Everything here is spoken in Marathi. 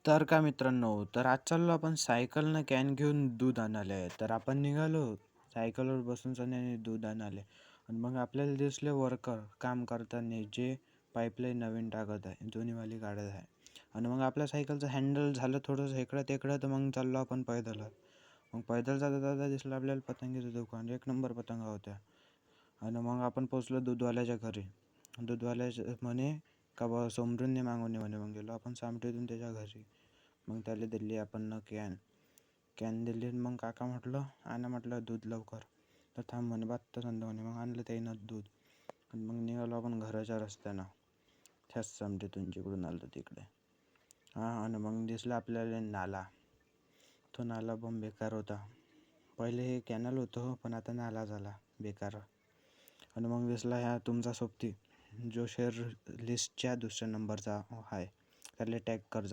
तर का मित्रांनो, तर आज चाललो आपण सायकलनं कॅन घेऊन दूध आणायला. तर आपण निघालो सायकलवर बसून सनी दूध आणायला. आणि मग आपल्याला दिसले वर्कर काम करताना, जे पाईपलाईन नवीन टाकत आहे, जुनीवाली काढत आहे. आणि मग आपल्या सायकलचं हँडल झालं थोडंसं हेकडं तेकडं, तर मग चाललो आपण पैदल. मग पैदल जाता जाता दिसलं आपल्याला पतंगीचं दुकान. एक नंबर पतंगा होत्या. आणि मग आपण पोचलो दूधवाल्याच्या घरी. दूधवाल्याच्या म्हणे का बा समरून नाही मागवणे म्हणे. मग गेलो आपण सामटेतून त्याच्या घरी. मग त्याला दिली आपण कॅन दिली. मग काका म्हटलं आणा म्हटलं दूध लवकर. तर थांब म्हणे बात्त संध म्हणे. मग आणलं त्यानं दूध. आणि मग निघालो आपण घराच्या रस्त्यानं, त्याच सामटेतून जिकडून आलो तिकडे. आणि मग दिसला आपल्याला नाला. तो नाला पण बेकार होता. पहिले हे कॅनल होतं, पण आता नाला झाला बेकार. आणि मग दिसला ह्या तुमचा सोबती, जो शेअर लिस्टच्या दुसऱ्या नंबरचा आहे, त्याला टॅग कर जा.